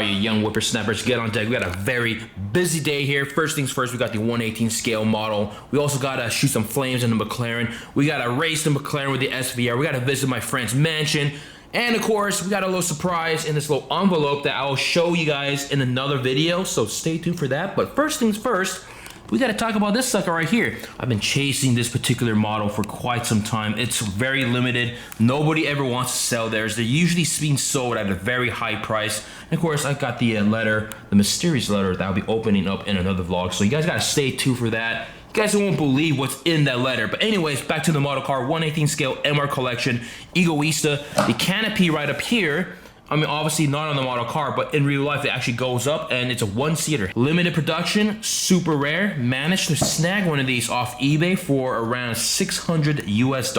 All you young whippersnappers, get on deck. We got a very busy day here. First things first, we got the 1/18 scale model. We also got to shoot some flames in the McLaren. We got to race the McLaren with the SVR. We got to visit my friend's mansion. And of course, we got a little surprise in this little envelope that I'll show you guys in another video. So stay tuned for that. But first things first, we got to talk about this sucker right here. I've been chasing this particular model for quite some time. It's very limited. Nobody ever wants to sell theirs. They're usually being sold at a very high price. And of course, I got the letter, the mysterious letter that I'll be opening up in another vlog. So you guys got to stay tuned for that. You guys won't believe what's in that letter. But anyways, back to the model car, 1/18 scale MR collection, Egoista. The canopy right up here, I mean, obviously not on the model car, but in real life, it actually goes up and it's a one-seater. Limited production, super rare. Managed to snag one of these off eBay for around $600 US.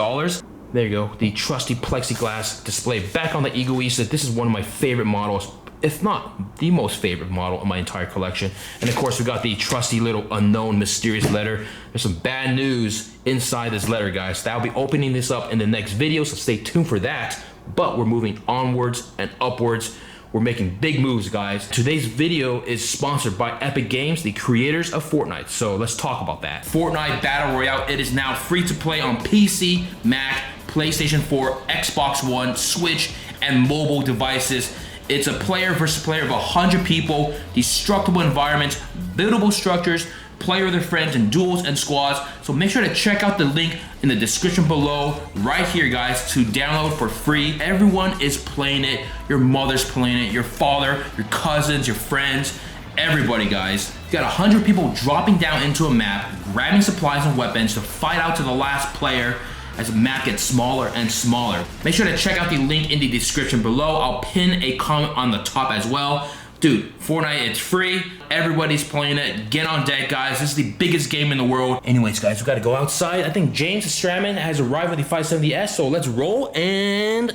There you go, the trusty plexiglass display back on the Egoista. This is one of my favorite models, if not the most favorite model in my entire collection. And of course, we got the trusty little unknown mysterious letter. There's some bad news inside this letter, guys. So I'll be opening this up in the next video, so stay tuned for that. But we're moving onwards and upwards. We're making big moves, guys. Today's video is sponsored by Epic Games, the creators of Fortnite. So let's talk about that. Fortnite Battle Royale, it is now free to play on PC, Mac, PlayStation 4, Xbox One, Switch, and mobile devices. It's a player versus player of 100 people, destructible environments, buildable structures, play with their friends in duels and squads. So make sure to check out the link in the description below right here, guys, to download for free. Everyone is playing it. Your mother's playing it, your father, your cousins, your friends, everybody, guys. You got 100 people dropping down into a map, grabbing supplies and weapons to fight out to the last player as the map gets smaller and smaller. Make sure to check out the link in the description below. I'll pin a comment on the top as well. Dude, Fortnite, it's free. Everybody's playing it. Get on deck, guys. This is the biggest game in the world. Anyways, guys, we gotta go outside. I think James Stratman has arrived with the 570S, so let's roll and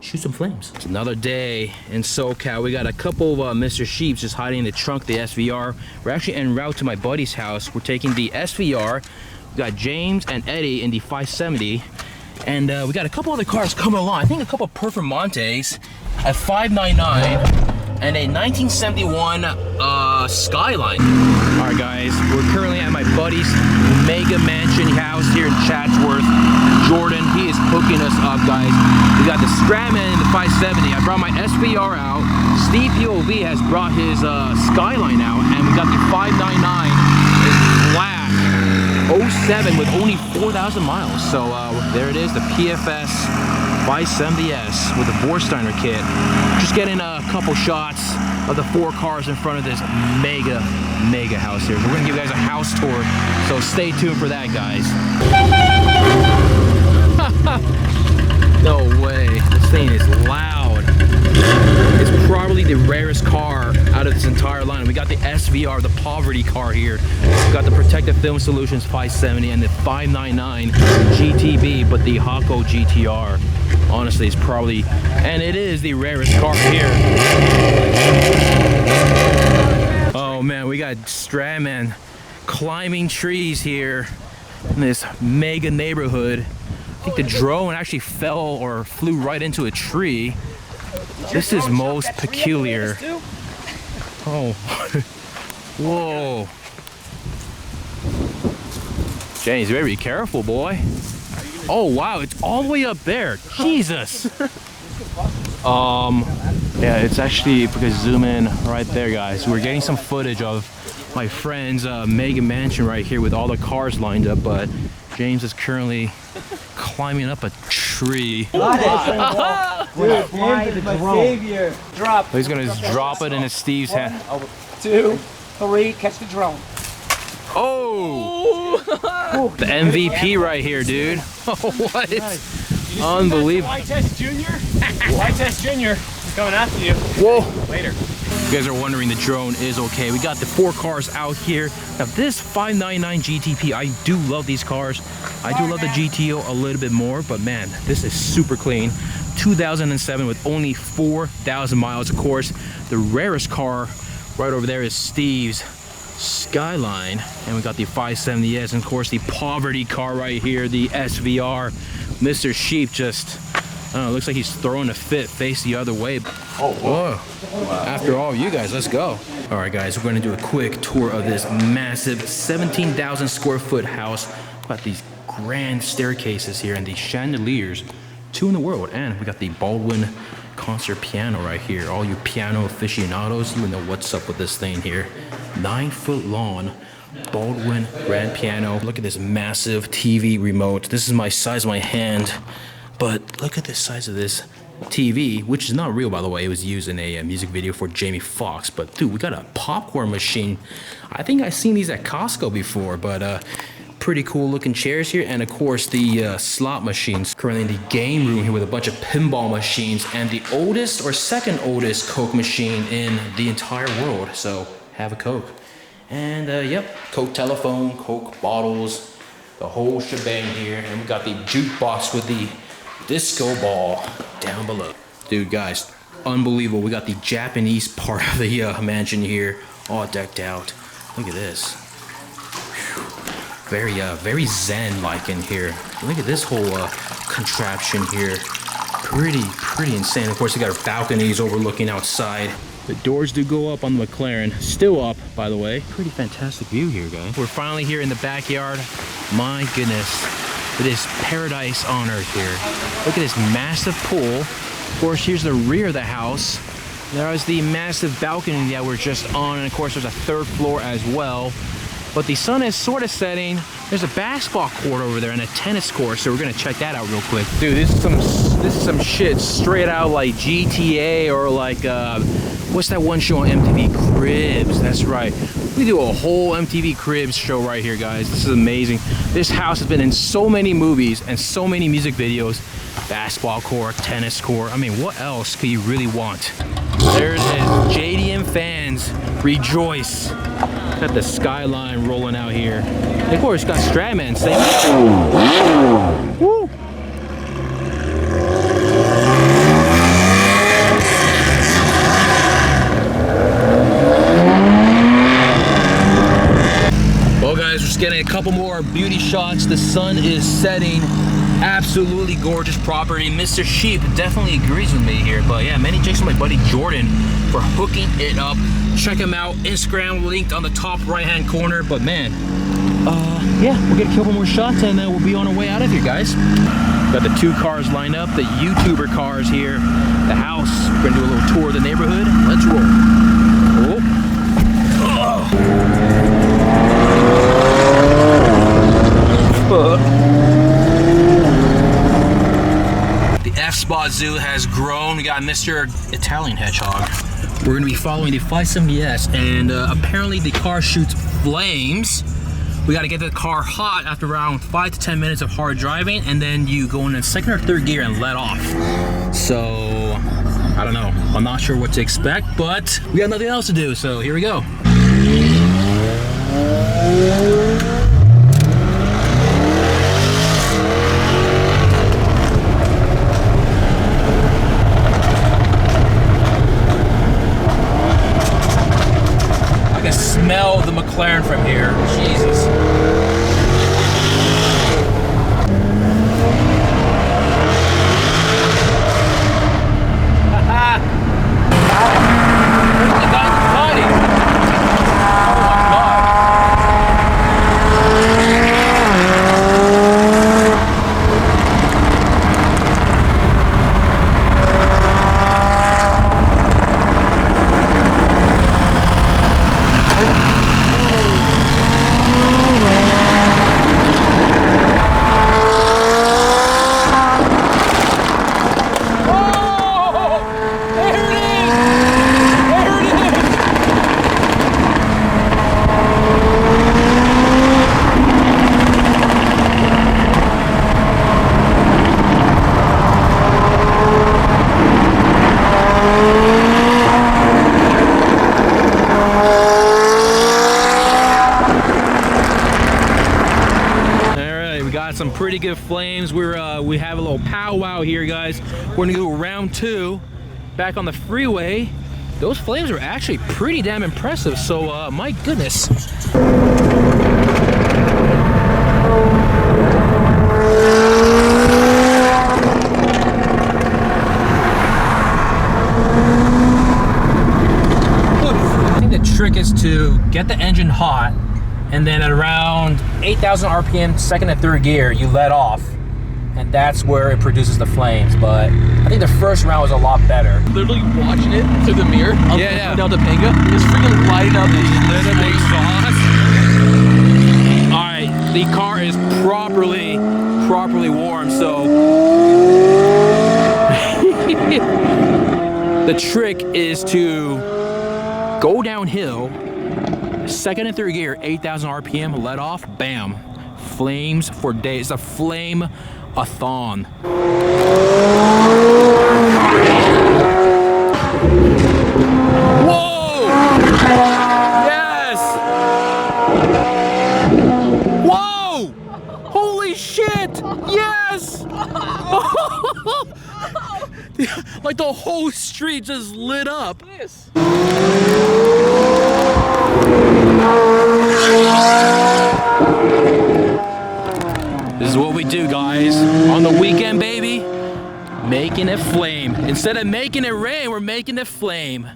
shoot some flames. It's another day in SoCal. We got a couple of Mr. Sheeps just hiding in the trunk of the SVR. We're actually en route to my buddy's house. We're taking the SVR. We got James and Eddie in the 570. And we got a couple other cars coming along. I think a couple Performantes at $599. And a 1971 Skyline. All right, guys, we're currently at my buddy's mega mansion house here in Chatsworth. Jordan, he is hooking us up, guys. We got the Stratman in the 570. I brought my SVR out. Steve POV has brought his Skyline out, and we got the 599. It's black, 07 with only 4,000 miles. So there it is, the PFS 570S with the Vorsteiner kit. Just getting a couple shots of the 4 cars in front of this mega house here. We're gonna give you guys a house tour, so stay tuned for that, guys. No way, this thing is loud. It's probably the rarest car out of this entire line. We got the SVR, the poverty car here. We got the Protective Film Solutions 570 and the 599 GTB, but the Hako GTR, honestly, is probably, and it is the rarest car here. Oh man, we got Stratman climbing trees here in this mega neighborhood. I think the drone actually fell or flew right into a tree. This is most peculiar. Oh, whoa. James, you better be careful, boy. Oh wow, it's all the way up there. Jesus. Yeah, it's actually, if we could zoom in right there, guys. We're getting some footage of my friend's mega mansion right here with all the cars lined up, but James is currently climbing up a tree. Dude, James is my savior. Drop. He's gonna just drop it in Steve's hand. 2, 3, catch the drone. Oh! The MVP right here, dude. What? Unbelievable. Y-Test Junior? Y-Test Junior is coming after you. Whoa. Later. You guys are wondering, the drone is okay. We got the 4 cars out here. Now this 599 GTP, I do love these cars. I do love the GTO a little bit more, but man, this is super clean. 2007 with only 4,000 miles. Of course, the rarest car right over there is Steve's Skyline, and we got the 570S, and of course the poverty car right here, the SVR. Mr. Sheep just, I don't know, looks like he's throwing a fit face the other way. Whoa. After all you guys, let's go. All right, guys, we're gonna do a quick tour of this massive 17,000 square foot house. Got these grand staircases here and these chandeliers, 2 in the world. And we got the Baldwin concert piano right here. All you piano aficionados, you know what's up with this thing here. 9-foot long Baldwin grand piano. Look at this massive TV remote. This is my size of my hand, but look at the size of this TV, which is not real, by the way. It was used in a music video for Jamie Foxx. But dude, we got a popcorn machine. I think I've seen these at Costco before, but pretty cool looking chairs here. And of course the slot machines. Currently in the game room here with a bunch of pinball machines and the oldest or second oldest Coke machine in the entire world. So have a Coke. And yep, Coke telephone, Coke bottles, the whole shebang here. And we got the jukebox with the disco ball down below. Dude, guys, unbelievable. We got the Japanese part of the mansion here, all decked out. Look at this. Whew. Very zen-like in here. Look at this whole contraption here. Pretty insane. Of course, we got our balconies overlooking outside. The doors do go up on the McLaren. Still up, by the way. Pretty fantastic view here, guys. We're finally here in the backyard. My goodness. It is paradise on earth here. Look at this massive pool. Of course, here's the rear of the house. There is the massive balcony that we're just on, and of course, there's a 3rd floor as well. But the sun is sort of setting. There's a basketball court over there and a tennis court, so we're gonna check that out real quick. Dude, this is some shit straight out like GTA or like what's that one show on MTV? Cribs. That's right. We do a whole MTV Cribs show right here, guys. This is amazing. This house has been in so many movies and so many music videos. Basketball court, tennis court. I mean, what else could you really want? There it is. JDM fans, rejoice. Got the skyline rolling out here. And of course, got Stratman saying, woo! Well, guys, we're just getting a couple more beauty shots. The sun is setting. Absolutely gorgeous property. Mr. Sheep definitely agrees with me here. But yeah, many thanks to my buddy Jordan for hooking it up. Check him out. Instagram linked on the top right-hand corner. But man, yeah, we'll get a couple more shots and then we'll be on our way out of here, guys. Got the 2 cars lined up, the YouTuber cars here, the house. We're gonna do a little tour of the neighborhood. Let's roll. The effspot zoo has grown. We got Mr. Italian Hedgehog. We're gonna be following the 570S, and apparently the car shoots flames. We gotta get the car hot after around 5 to 10 minutes of hard driving, and then you go in 2nd or 3rd gear and let off. So, I don't know. I'm not sure what to expect, but we got nothing else to do, so here we go. Smell the McLaren from here. Jesus. Some pretty good flames. We have a little powwow here, guys. We're gonna go round 2 back on the freeway. Those flames are actually pretty damn impressive, so my goodness. to get the engine hot, and then at around 8,000 RPM, second and third gear, you let off, and that's where it produces the flames. But I think the first round was a lot better. Literally watching it through the mirror. Yeah. Down Topanga. It's freaking lighting up these Exhaust. All right, the car is properly warm, so the trick is to go downhill, second and third gear, 8,000 RPM, let off, bam, flames for days. It's a flame-a-thon. Whoa! Yes! Whoa! Holy shit! Yes! Like the whole street just lit up. This. This is what we do, guys. On the weekend, baby, making it flame. Instead of making it rain, we're making it flame.